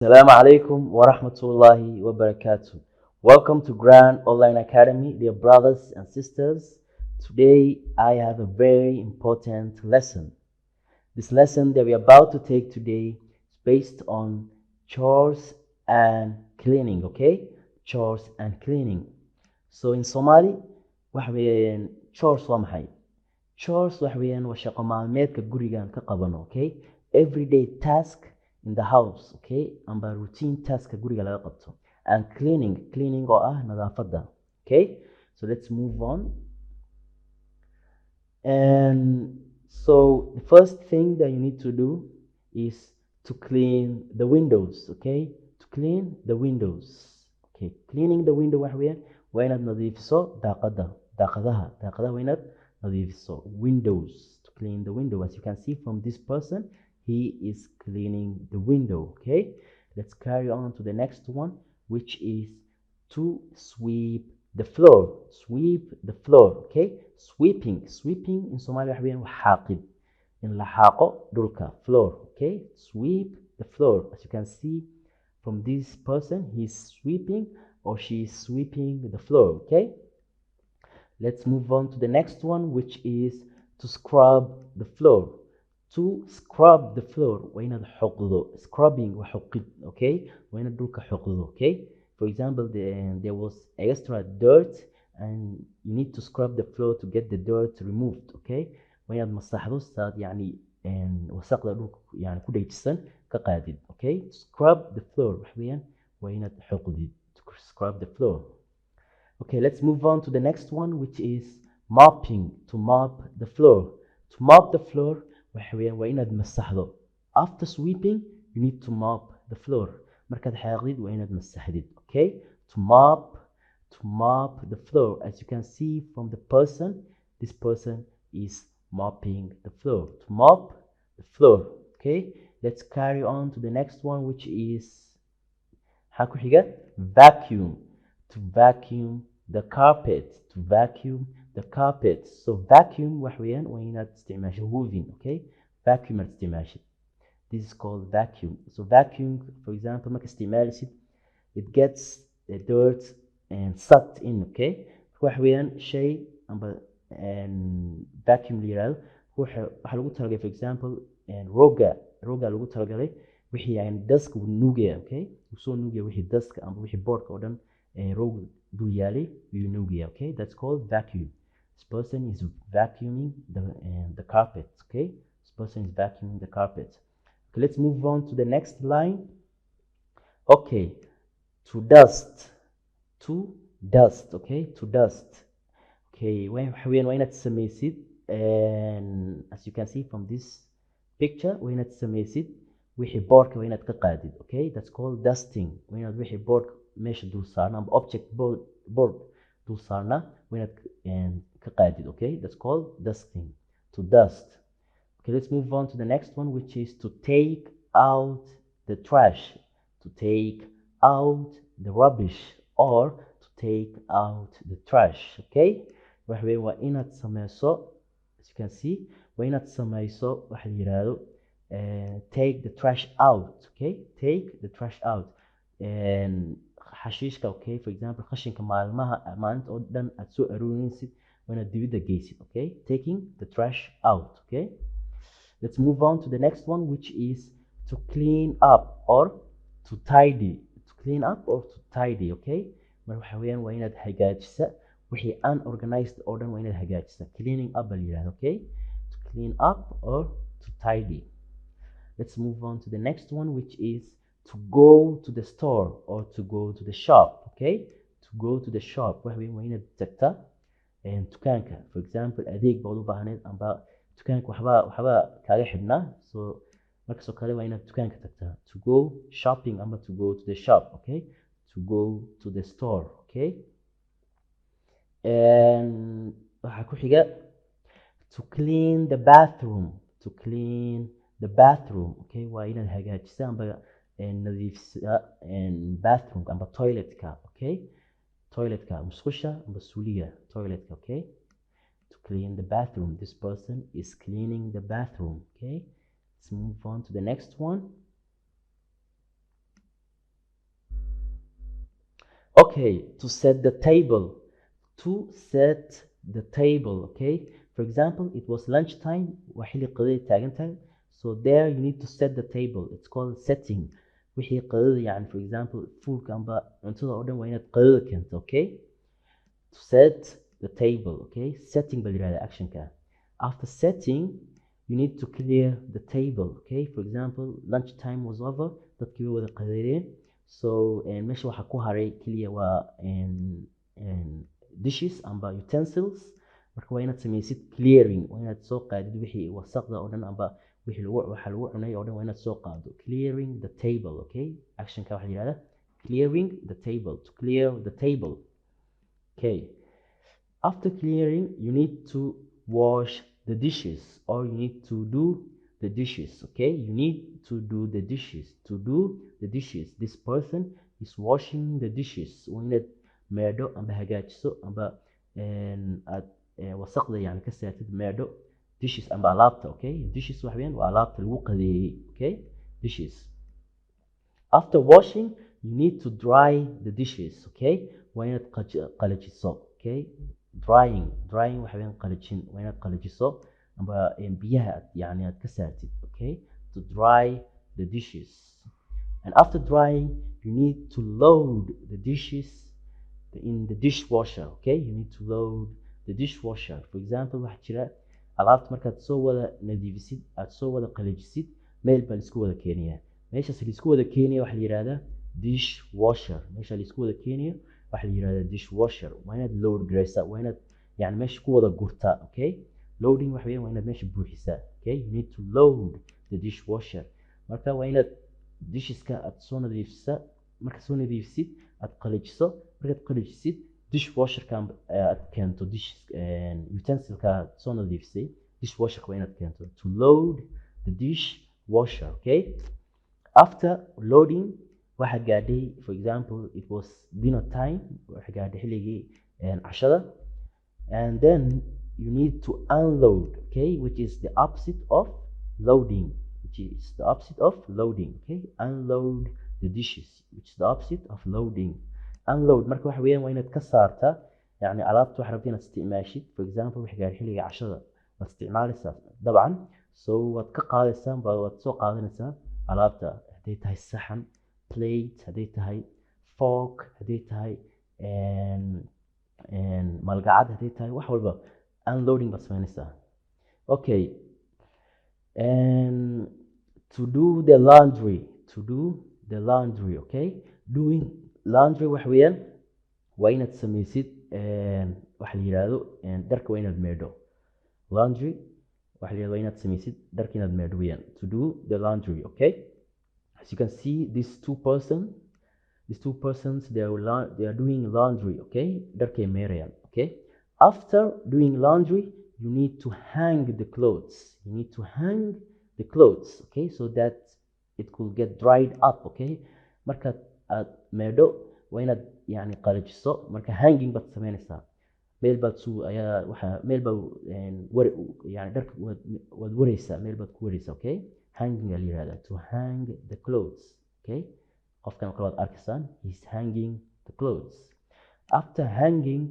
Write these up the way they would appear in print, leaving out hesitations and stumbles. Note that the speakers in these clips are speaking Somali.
Assalamu alaikum wa rahmatullahi wa barakatuh. Welcome to Grand Online Academy, dear brothers and sisters. Today I have a very important lesson. This lesson that we are about to take today is based on chores and cleaning, okay? Chores and cleaning. So in Somali, waxa weeyaan chores waa maxay? Chores waxa weeyaan waa shaqo maalmeedka gurigan ka qabano, okay? Everyday task in the house, okay? Amba routine task guriga laga qabto. And cleaning oo ah nadaafadda, okay? So let's move on. And so the first thing that you need to do is to clean the windows, okay? To clean the windows. Okay, cleaning the window waxa weeyaan waa inaad nadiifiso daaqadaha waa inaad nadiifiso. Windows, to clean the window. As you can see from this person, he is cleaning the window, okay? Let's carry on to the next one, which is to sweep the floor. Sweep the floor, okay? Sweeping in Somali waxa weeyaan xaaqid, in la xaaqo dhulka, floor, okay? Sweep the floor. As you can see from this person, he's sweeping or she's sweeping the floor, okay? Let's move on to the next one, which is to scrub the floor. To scrub the floor, waa inaad xoqdo. Scrubbing waa xoqid, okay? Waa inaad dhulka xoqdo, okay? For example, there was extra dirt and you need to scrub the floor to get the dirt removed, okay? Waa inaad masaxdo saad yacni wasaqda dhulka yani ku dhayjisan ka qaadid, okay? To scrub the floor waxa weeyaan waa inaad xoqdid. To scrub the floor. Okay, let's move on to the next one, which is mopping. To mop the floor. To mop the floor waxa weeyaan waa inaad masaxdo. After sweeping, you need to mop the floor. Markaad xaaqdid waa inaad masaxdid, okay? To mop the floor. As you can see from the person, this person is mopping the floor. To mop the floor, okay? Let's carry on to the next one, which is vacuum. To vacuum the carpet. To vacuum the carpet. So vacuum waxa weeyaan waa inaad isticmaasho hooving, okay? Vacuum aad isticmaashid. This is called vacuum. So vacuum, for example, marka isticmaalisid, it gets the dirt and sucked in, okay? Waxa weeyaan shay amba vacuum la yiraahdo waxa lagu talagalay, for example, roga lagu talagalay wixii yani dust uu nuugaya, okay? Uu soo nuugaya wixii dust amba wixii boardka oo dhan roga dul yaalay wuu nuugaya, okay? That's called vacuum. This person is vacuuming the carpet, okay? This person is vacuuming the carpet. Okay, let's move on to the next line. Okay, to dust, okay? To dust. Okay, when waa inaad samaysid, and as you can see from this picture, waa inaad samaysid wixii boardka waa inaad ka qaadid, okay? That's called dusting. Waa inaad wixii boardka meesha dul saarna amba object board dul saarna waa inaad ka qaadid, okay? That's called dusting. To dust. Okay, let's move on to the next one, which is to take out the trash. To take out the rubbish or to take out the trash, okay? Waxa weeye waa inaad samayso, as you can see, waa inaad samayso waxa la yiraahdo take the trash out, okay? Take the trash out. Xashiishka, okay? For example, qashinka maalinta oo dhan aad soo aruurinaysid waa inaad dibadda geysid, okay? Taking the trash out, okay? Let's move on to the next one, which is to clean up or to tidy. To clean up or to tidy, okay? Waxa weeyaan waa inaad hagaajisa wixii unorganized oo dhan waa inaad hagaajisa. Cleaning up baa la yiraahdaa, okay? To clean up or to tidy. Let's move on to the next one, which is to go to the store or to go to the shop, okay? To go to the shop waxa weeyaan waa inaad tagtaa dukaanka. For example, adeeg baad u baahneed amba dukaanka waxba kaaga xidhnaa, so markaasoo kale waa inaad dukaanka tagtaa. To go shopping amba to go to the shop, okay? To go to the store, okay? And waxa ku xiga to clean the bathroom. To clean the bathroom, okay? Waa inaad hagaajisa amba nadiifisa bathroom amba toiletka, okay? Toiletka, musqusha amba suuliga, toiletka, okay? To clean the bathroom. This person is cleaning the bathroom, okay? Let's move on to the next one. Okay, to set the table. To set the table, okay? For example, it was lunchtime, وحيلي قضية تاجنتها. So there you need to set the table. It's called setting. وحي قضية يعني for example, food كان بقى until order وين قضية كنت, okay? To set the table, okay? Setting بالإرادة action كان. After setting, you need to clear the table, okay? For example, lunchtime was over. dadkii way wada qadayeen. So meesha waxaa ku haray keliya waa dishes amba utensils. marka waa inaad samaysid clearing, waa inaad soo qaadid wixii wasaqda oo dhan amba wixii waxa lagu cunay oo dhan waa inaad soo qaado. Clearing the table, okay? Actionka waxaa la yidhahdaa clearing the table, to clear the table. Okay. After clearing, you need to wash the dishes, or you need to do the dishes, okay? You need to do the dishes. To do the dishes, this person is washing the dishes. وإنك meedho amba hagaajiso amba aad wasaqda yani ka saartid meedho dishes amba alaabta, okay? Dishes waxa weeyaan waa alaabta lagu qadeeyey, okay? Dishes. After washing, you need to dry the dishes, okay? waa inaad qalajiso, okay? Drying waxa weeyaan qalajin, waa inaad qalajiso amba biyaha yani aad ka saartid, okay? To dry the dishes. And after drying, you need to load the dishes in the dishwasher, okay? You need to load the dishwasher. For example, waxaa jira alaabta markaad soo wada nadiifisid, aad soo wada qalajisid, meel baa laisku wada keenayaa. meeshaas laisku wada keenaya waxaa la yidhahdaa dishwasher. meesha laisku wada keenayo waxaa la yidhahdaa dishwasher. waa inaad load garaysaa, waa inaad yani meesha ku wada gurtaa, okay? Loading waxa weeyaan waa inaad meesha buuxisaa, okay? You need to load the dishwasher. marka waa inaad disheska aad soo nadiifisaa, marka soo nadiifisid aad qalajiso, markaad qalajisid dishwasherka aad keento utensilka aad soo nadiifisay, dishwasherka waa inaad keento. To load the dishwasher, okay? After loading, waxaa gaadhay, for example, it was dinner time, waxaa gaadhay xilligii cashada. And then you need to unload, okay? Which is the opposite of loading. Which is the opposite of loading, okay? Unload the dishes, which is the opposite of loading. Unload marka waxa weeyaan waa inaad ka saartaa yani alaabta waxa rabta inaad isticmaashid. For example, waxa gaadhay xilliga cashada waad isticmaalaysaa dabcan, so waad ka qaadaysaa waad soo qaadanaysaa alaabta, hadday tahay saxan, plate, hadday tahay fork, hadday tahay malgacad, hadday tahay wax walba unloading baad samaynaysaa. Okay. And to do the laundry, okay? Doing laundry waxa weeyaan waa inaad samaysid waxa la yidhaahdo dharka waa inaad meedho. Laundry waxa la yidhahdo waa inaad samaysid dharka inaad meedho weeyaan. To do the laundry, okay? As you can see, these two persons they are doing laundry, okay? Dharkay meerayaan, okay? After doing laundry, you need to hang the clothes. You need to hang the clothes, okay? So that it could get dried up, okay? marka aad meedho waa inaad yani qalajiso, marka hanging baad samaynaysaa. meel baad meel baad yani dharka waad wareysaa, meel baad ku wareysaa, okay? Hanging la yiraahdaa, to hang the clothes, okay? qofkan kale waad arkaysaan, he's hanging the clothes. After hanging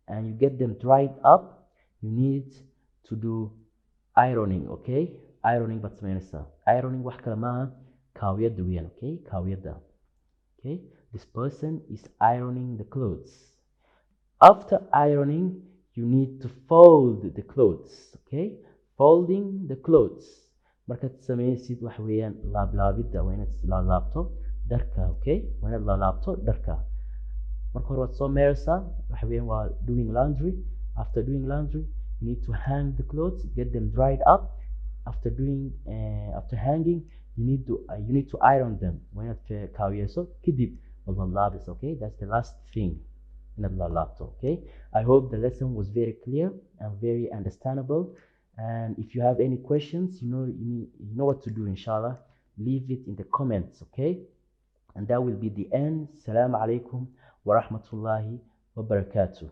and you get them dried up, you need to do ironing, okay? Ironing baad samaynaysaa. Ironing wax kale maaha, kaawiyada weeyaan, okay? Kaawiyada, okay? This person is ironing the clothes. After ironing, you need to fold the clothes, okay? Folding the clothes. markaad samaysid waxa weeyaan laablaabidda, waa inaad laablaabto dharka, okay? waa inaad laablaabto dharka. marka hore waad soo meeraysaa, waxa weeyaan waa doing laundry. After doing laundry, you need to hang the clothes, get them dried up. After hanging, you need to iron them. waa inaad kaawiyeyso kadib waad laablaabeysa, okay? That's the last thing, inaad laablaabto, okay? I hope the lesson was very clear and very understandable. And if you have any questions, you know what to do, inshallah. Leave it in the comments, okay? And that will be the end. Assalamu alaikum wa rahmatullahi wa barakatuh.